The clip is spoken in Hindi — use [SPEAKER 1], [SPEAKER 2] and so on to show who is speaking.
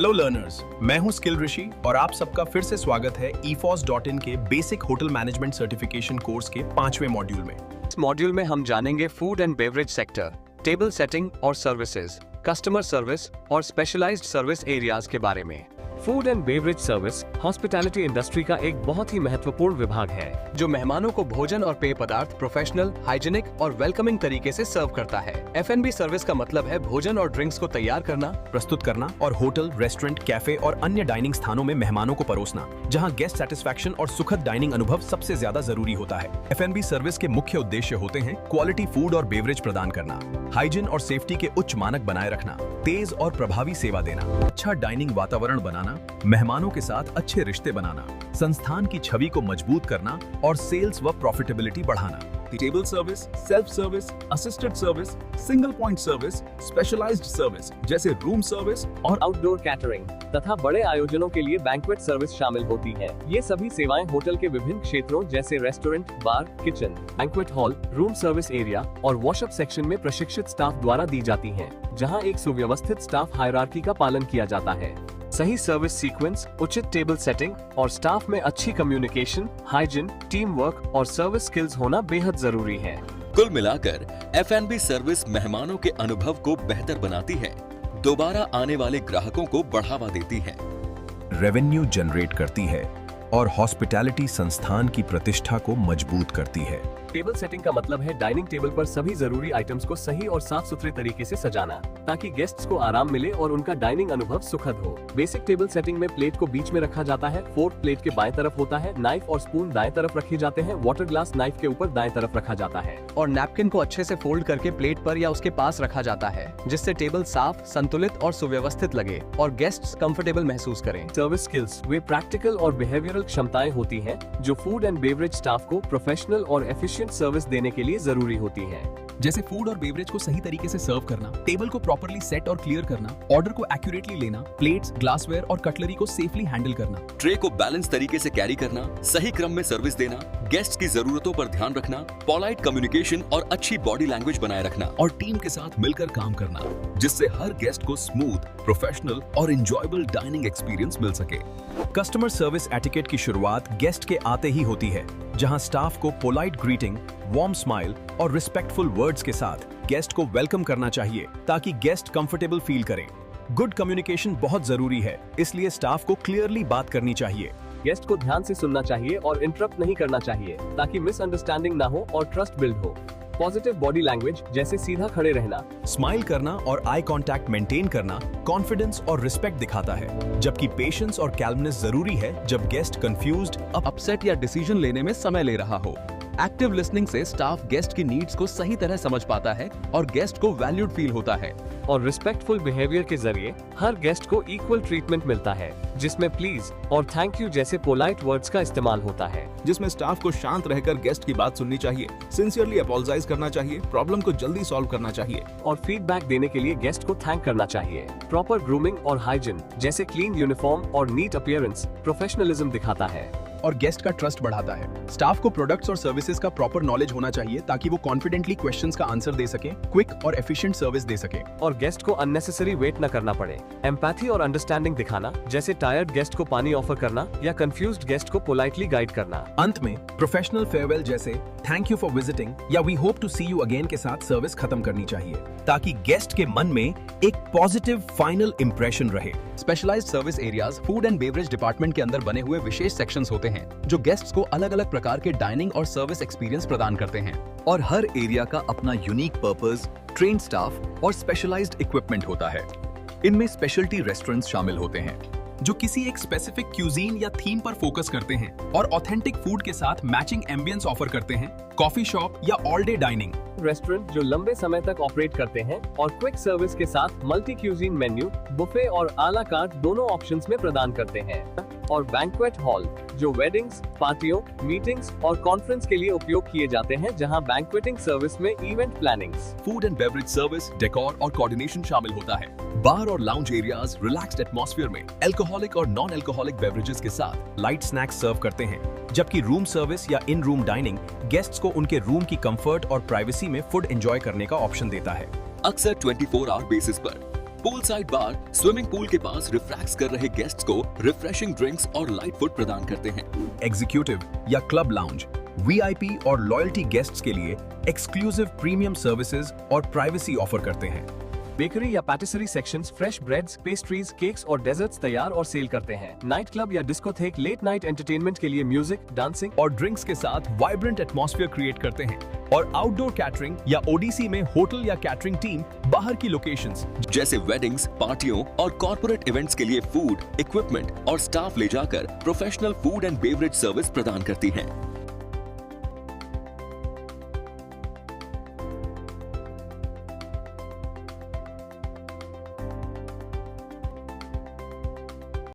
[SPEAKER 1] हेलो लर्नर्स, मैं हूं स्किल ऋषि और आप सबका फिर से स्वागत है efos.in के basic hotel management certification course के 5वें मॉड्यूल में।
[SPEAKER 2] इस मॉड्यूल में हम जानेंगे food and beverage sector, table setting और सर्विसेज, कस्टमर सर्विस और स्पेशलाइज्ड सर्विस एरियाज के बारे में। Food and beverage service hospitality industry का एक बहुत ही महत्वपूर्ण विभाग है जो मेहमानों को भोजन और पेय पदार्थ प्रोफेशनल, हाइजीनिक और वेलकमिंग तरीके से सर्व करता है। F&B सर्विस का मतलब है भोजन और ड्रिंक्स को तैयार करना,
[SPEAKER 1] प्रस्तुत करना और होटल, रेस्टोरेंट, कैफे और अन्य डाइनिंग स्थानों में मेहमानों को परोसना, जहां गेस्ट सेटिस्फैक्शन और सुखद डाइनिंग अनुभव सबसे ज्यादा जरूरी होता है। F&B सर्विस के मुख्य उद्देश्य होते हैं क्वालिटी फूड और बेवरेज प्रदान करना, हाइजीन और सेफ्टी के उच्च मानक बनाए रखना, तेज और प्रभावी सेवा देना, अच्छा डाइनिंग वातावरण बनाना, मेहमानों के साथ अच्छे रिश्ते बनाना, संस्थान की छवि को मजबूत करना और सेल्स व प्रॉफिटेबिलिटी बढ़ाना।
[SPEAKER 3] Table service, self service, assisted service, single point service, specialised service जैसे रूम सर्विस
[SPEAKER 2] और आउटडोर कैटरिंग तथा बड़े आयोजनों के लिए बैंक्वेट सर्विस शामिल होती है। ये सभी सेवाएं होटल के विभिन्न क्षेत्रों जैसे restaurant, bar, kitchen, banquet hall, room service area और वॉशअप सेक्शन में प्रशिक्षित स्टाफ द्वारा दी जाती हैं, जहां एक सुव्यवस्थित स्टाफ हायरार्की का पालन किया जाता है। सही सर्विस सीक्वेंस, उचित टेबल सेटिंग और स्टाफ में अच्छी कम्युनिकेशन, हाइजीन, टीम वर्क और सर्विस स्किल्स होना बेहद जरूरी है।
[SPEAKER 4] कुल मिलाकर F&B सर्विस मेहमानों के अनुभव को बेहतर बनाती है, दोबारा आने वाले ग्राहकों को बढ़ावा देती है,
[SPEAKER 1] रेवेन्यू जनरेट करती है और हॉस्पिटैलिटी संस्थान की प्रतिष्ठा को मजबूत करती है।
[SPEAKER 2] टेबल सेटिंग का मतलब है डाइनिंग टेबल पर सभी जरूरी आइटम्स को सही और साफ सुथरे तरीके से सजाना ताकि गेस्ट्स को आराम मिले और उनका डाइनिंग अनुभव सुखद हो। बेसिक टेबल सेटिंग में प्लेट को बीच में रखा जाता है, फोर्क प्लेट के बाएं तरफ होता है, नाइफ और स्पून दाएं तरफ रखे जाते हैं, वाटर ग्लास नाइफ के ऊपर दाएं तरफ रखा जाता है और नैपकिन को अच्छे से फोल्ड करके प्लेट पर या उसके पास रखा जाता है, जिससे टेबल साफ, संतुलित और सुव्यवस्थित लगे और गेस्ट्स कंफर्टेबल महसूस करें। सर्विस स्किल्स वे प्रैक्टिकल और बिहेवियरल क्षमताएं होती हैं जो फूड एंड बेवरेज स्टाफ को प्रोफेशनल और एफिशिएंट सर्विस देने के लिए जरूरी होती है,
[SPEAKER 3] जैसे फूड और बेवरेज को सही तरीके से सर्व करना, टेबल को प्रॉपर्ली सेट और क्लियर करना, ऑर्डर को एक्यूरेटली लेना, प्लेट्स, ग्लासवेयर और कटलरी को सेफली हैंडल करना,
[SPEAKER 4] ट्रे को बैलेंस तरीके से कैरी करना, सही क्रम में सर्विस देना, गेस्ट की जरूरतों पर ध्यान रखना, पोलाइट कम्युनिकेशन और अच्छी बॉडी लैंग्वेज बनाए रखना
[SPEAKER 3] और टीम के साथ मिलकर काम करना, जिससे हर गेस्ट को स्मूथ, प्रोफेशनल और एंजॉयबल डाइनिंग एक्सपीरियंस मिल सके।
[SPEAKER 1] कस्टमर सर्विस एटिकेट की शुरुआत गेस्ट के आते ही होती है, जहां स्टाफ को पोलाइट ग्रीटिंग, वार्म स्माइल और रिस्पेक्टफुल वर्ड्स के साथ गेस्ट को वेलकम करना चाहिए ताकि गेस्ट कंफर्टेबल फील करें। गुड कम्युनिकेशन बहुत जरूरी है, इसलिए स्टाफ को क्लियरली बात करनी चाहिए।
[SPEAKER 2] गेस्ट को ध्यान से सुनना चाहिए और इंटरप्ट नहीं करना चाहिए ताकि मिसअंडरस्टैंडिंग ना हो और ट्रस्ट बिल्ड हो। पॉजिटिव बॉडी लैंग्वेज जैसे सीधा खड़े रहना,
[SPEAKER 1] स्माइल करना और आई कांटेक्ट मेंटेन करना कॉन्फिडेंस और रिस्पेक्ट दिखाता है, जबकि पेशेंस और कैल्मनेस जरूरी है जब गेस्ट कंफ्यूज्ड,
[SPEAKER 3] अपसेट या डिसीजन लेने में समय ले रहा हो। एक्टिव लिसनिंग से स्टाफ गेस्ट की नीड्स को सही तरह समझ पाता है और गेस्ट को वैल्यूड फील होता है।
[SPEAKER 2] और रिस्पेक्टफुल बिहेवियर के जरिए हर गेस्ट को इक्वल ट्रीटमेंट मिलता है, जिसमें प्लीज और थैंक यू जैसे पोलाइट वर्ड्स का इस्तेमाल होता है।
[SPEAKER 3] जिसमें स्टाफ को शांत रहकर गेस्ट की बात सुननी चाहिए, सिंसियरली अपोलोजाइज करना चाहिए, प्रॉब्लम को जल्दी सॉल्व करना चाहिए
[SPEAKER 2] और फीडबैक देने के लिए गेस्ट को थैंक करना चाहिए। प्रॉपर ग्रूमिंग और हाइजीन जैसे क्लीन यूनिफॉर्म और नीट अपीयरेंस प्रोफेशनलिज्म दिखाता है
[SPEAKER 3] और गेस्ट का ट्रस्ट बढ़ाता है। स्टाफ को प्रोडक्ट्स और सर्विसेज का प्रॉपर नॉलेज होना चाहिए ताकि वो कॉन्फिडेंटली क्वेश्चंस का आंसर दे सके, क्विक और एफिशिएंट सर्विस दे सके
[SPEAKER 2] और गेस्ट को अननेसेसरी वेट न करना पड़े। एम्पैथी और अंडरस्टैंडिंग दिखाना जैसे टायर्ड गेस्ट को पानी ऑफर करना या कंफ्यूज्ड गेस्ट को पोलाइटली गाइड करना।
[SPEAKER 1] अंत में प्रोफेशनल फेयरवेल जैसे थैंक यू फॉर विजिटिंग या we hope to see you again के साथ सर्विस खत्म करनी चाहिए ताकि गेस्ट के मन में एक पॉजिटिव फाइनल इंप्रेशन रहे।
[SPEAKER 3] Specialised service areas food and beverage department के अंदर बने हुए विशेष सेक्शंस होते हैं जो गेस्ट्स को अलग अलग प्रकार के डाइनिंग और सर्विस एक्सपीरियंस प्रदान करते हैं और हर एरिया का अपना यूनिक पर्पस, ट्रेन्ड स्टाफ और स्पेशलाइज्ड इक्विपमेंट होता है। इनमें स्पेशलिटी रेस्टोरेंट्स शामिल होते हैं जो किसी एक स्पेसिफिक क्यूजीन या थीम पर फोकस करते हैं और ऑथेंटिक फूड के साथ मैचिंग एम्बियंस ऑफर करते हैं, कॉफी शॉप या ऑल डे डाइनिंग
[SPEAKER 2] रेस्टोरेंट जो लंबे समय तक ऑपरेट करते हैं और क्विक सर्विस के साथ मल्टी क्यूजीन मेन्यू, बुफे और आला कार्ट दोनों ऑप्शंस में प्रदान करते हैं और बैंक्वेट हॉल जो वेडिंग्स, पार्टियों, मीटिंग्स और कॉन्फ्रेंस के लिए उपयोग किए जाते हैं, जहां बैंक्वेटिंग सर्विस में event plannings,
[SPEAKER 3] food and beverage service, decor और कोऑर्डिनेशन शामिल होता है। बार और लाउंज एरियाज रिलैक्स्ड एटमॉस्फेयर में अल्कोहलिक और नॉन अल्कोहलिक बेवरेजेस के साथ
[SPEAKER 1] लाइट स्नैक्स सर्व करते हैं, जबकि रूम सर्विस या इन रूम डाइनिंग गेस्ट्स को उनके रूम की कंफर्ट और प्राइवेसी में फूड एंजॉय करने का ऑप्शन देता है।
[SPEAKER 4] अक्सर 24 आवर बेसिस पर pool side bar swimming pool के पास रिफ्रैक्स कर रहे गेस्ट्स को रिफ्रेशिंग ड्रिंक्स और लाइट फूड प्रदान करते हैं।
[SPEAKER 1] एग्जीक्यूटिव या क्लब लाउंज वीआईपी और लॉयल्टी गेस्ट्स के लिए एक्सक्लूसिव प्रीमियम सर्विसेज और प्राइवेसी ऑफर करते हैं।
[SPEAKER 2] बेकरी या पैटिसरी sections fresh breads, pastries, cakes और डेजर्ट्स तैयार और सेल करते हैं। नाइट क्लब या डिस्कोथेक लेट नाइट एंटरटेनमेंट के लिए म्यूजिक, डांसिंग
[SPEAKER 1] और ड्रिंक्स के साथ वाइब्रेंट एटमॉस्फेयर क्रिएट करते हैं। और आउटडोर कैटरिंग या ओडीसी में होटल या कैटरिंग टीम बाहर की लोकेशंस
[SPEAKER 4] जैसे वेडिंग्स, पार्टियों और कॉर्पोरेट इवेंट्स के लिए फूड, इक्विपमेंट और स्टाफ ले जाकर professional food and beverage service प्रदान करती है।